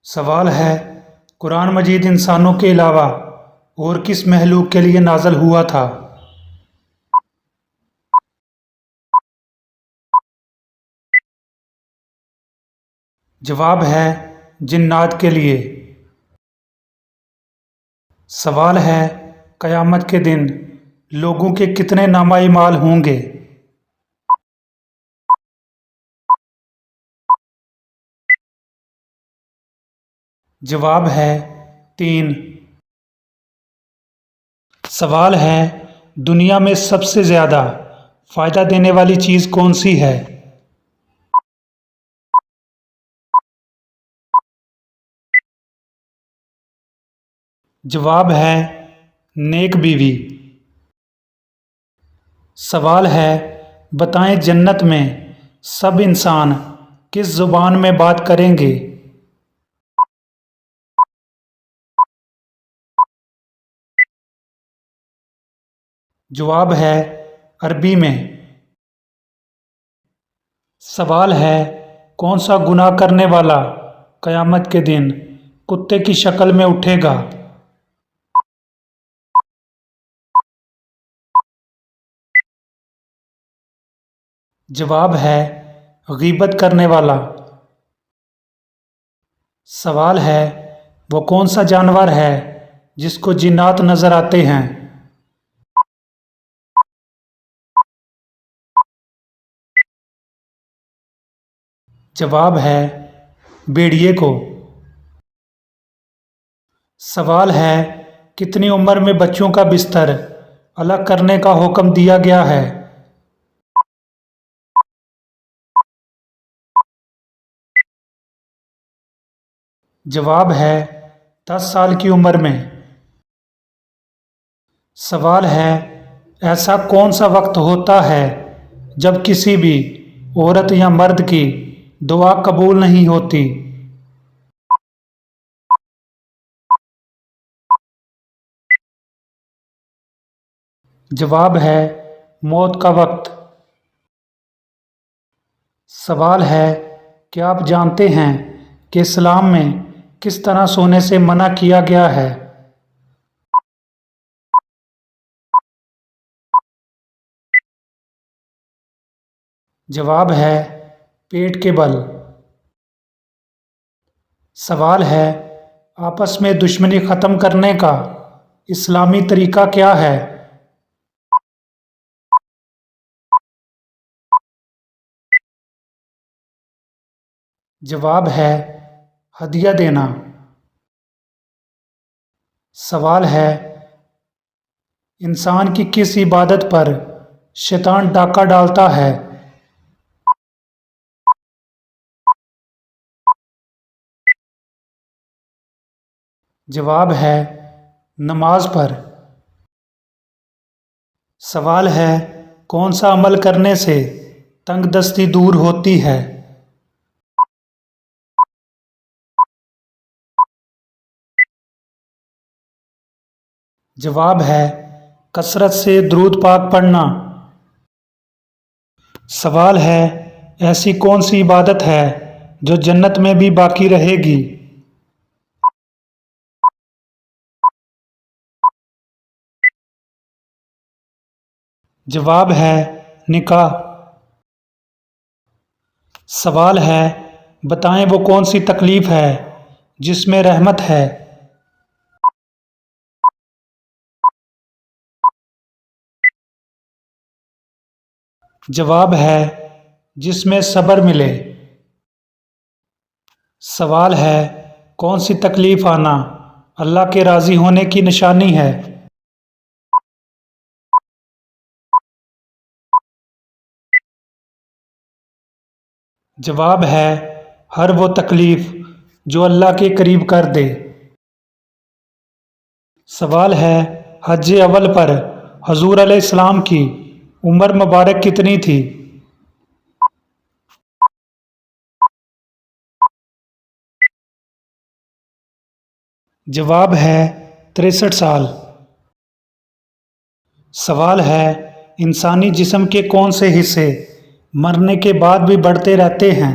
سوال ہے قرآن مجید انسانوں کے علاوہ اور کس مخلوق کے لیے نازل ہوا تھا؟ جواب ہے جنات کے لیے۔ سوال ہے قیامت کے دن لوگوں کے کتنے نامہ اعمال ہوں گے؟ جواب ہے 3۔ سوال ہے دنیا میں سب سے زیادہ فائدہ دینے والی چیز کون سی ہے؟ جواب ہے نیک بیوی۔ سوال ہے بتائیں جنت میں سب انسان کس زبان میں بات کریں گے؟ جواب ہے عربی میں۔ سوال ہے کون سا گناہ کرنے والا قیامت کے دن کتے کی شکل میں اٹھے گا؟ جواب ہے غیبت کرنے والا۔ سوال ہے وہ کون سا جانور ہے جس کو جنات نظر آتے ہیں؟ جواب ہے بھیڑیے کو۔ سوال ہے کتنی عمر میں بچوں کا بستر الگ کرنے کا حکم دیا گیا ہے؟ جواب ہے 10 سال کی عمر میں۔ سوال ہے ایسا کون سا وقت ہوتا ہے جب کسی بھی عورت یا مرد کی دعا قبول نہیں ہوتی؟ جواب ہے موت کا وقت۔ سوال ہے کیا آپ جانتے ہیں کہ اسلام میں کس طرح سونے سے منع کیا گیا ہے؟ جواب ہے پیٹ کے بل۔ سوال ہے آپس میں دشمنی ختم کرنے کا اسلامی طریقہ کیا ہے؟ جواب ہے ہدیہ دینا۔ سوال ہے انسان کی کس عبادت پر شیطان ڈاکہ ڈالتا ہے؟ جواب ہے نماز پر۔ سوال ہے کون سا عمل کرنے سے تنگ دستی دور ہوتی ہے؟ جواب ہے کثرت سے درود پاک پڑھنا۔ سوال ہے ایسی کون سی عبادت ہے جو جنت میں بھی باقی رہے گی؟ جواب ہے نکاح۔ سوال ہے بتائیں وہ کون سی تکلیف ہے جس میں رحمت ہے؟ جواب ہے جس میں صبر ملے۔ سوال ہے کون سی تکلیف آنا اللہ کے راضی ہونے کی نشانی ہے؟ جواب ہے ہر وہ تکلیف جو اللہ کے قریب کر دے۔ سوال ہے حج اول پر حضور علیہ السلام کی عمر مبارک کتنی تھی؟ جواب ہے 63 سال۔ سوال ہے انسانی جسم کے کون سے حصے مرنے کے بعد بھی بڑھتے رہتے ہیں؟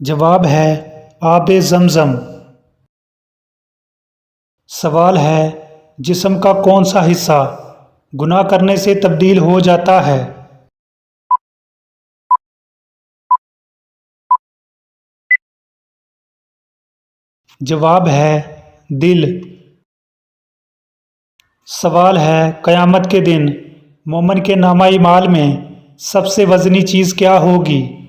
جواب ہے آب زمزم۔ سوال ہے جسم کا کون سا حصہ گناہ کرنے سے تبدیل ہو جاتا ہے؟ جواب ہے دل۔ سوال ہے قیامت کے دن مومن کے نامہ اعمال میں سب سے وزنی چیز کیا ہوگی؟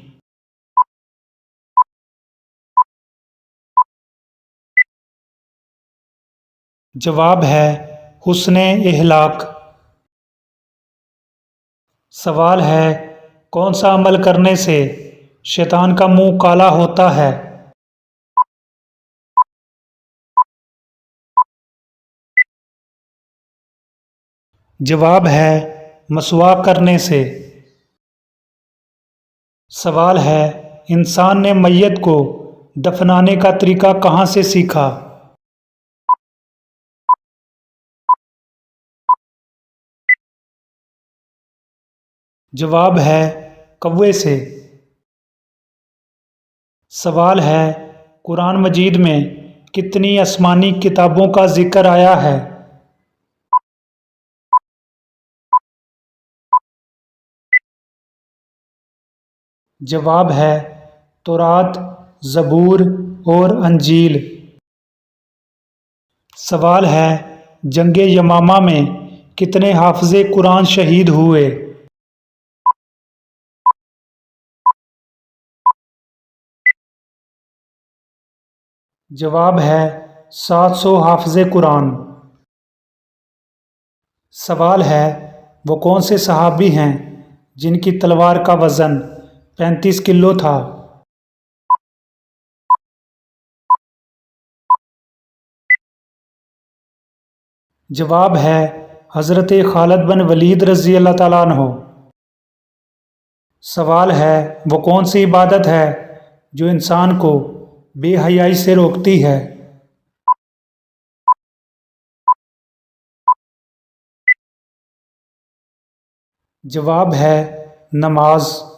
جواب ہے حسن اخلاق۔ سوال ہے کون سا عمل کرنے سے شیطان کا منہ کالا ہوتا ہے؟ جواب ہے مسواک کرنے سے۔ سوال ہے انسان نے میت کو دفنانے کا طریقہ کہاں سے سیکھا؟ جواب ہے کوے سے۔ سوال ہے قرآن مجید میں کتنی آسمانی کتابوں کا ذکر آیا ہے؟ جواب ہے تورات، زبور اور انجیل۔ سوال ہے جنگ یمامہ میں کتنے حافظ قرآن شہید ہوئے؟ جواب ہے 700 حافظ قرآن۔ سوال ہے وہ کون سے صحابی ہیں جن کی تلوار کا وزن 35 کلو تھا؟ جواب ہے حضرت خالد بن ولید رضی اللہ تعالیٰ عنہ۔ سوال ہے وہ کون سی عبادت ہے جو انسان کو بے حیائی سے روکتی ہے؟ جواب ہے نماز۔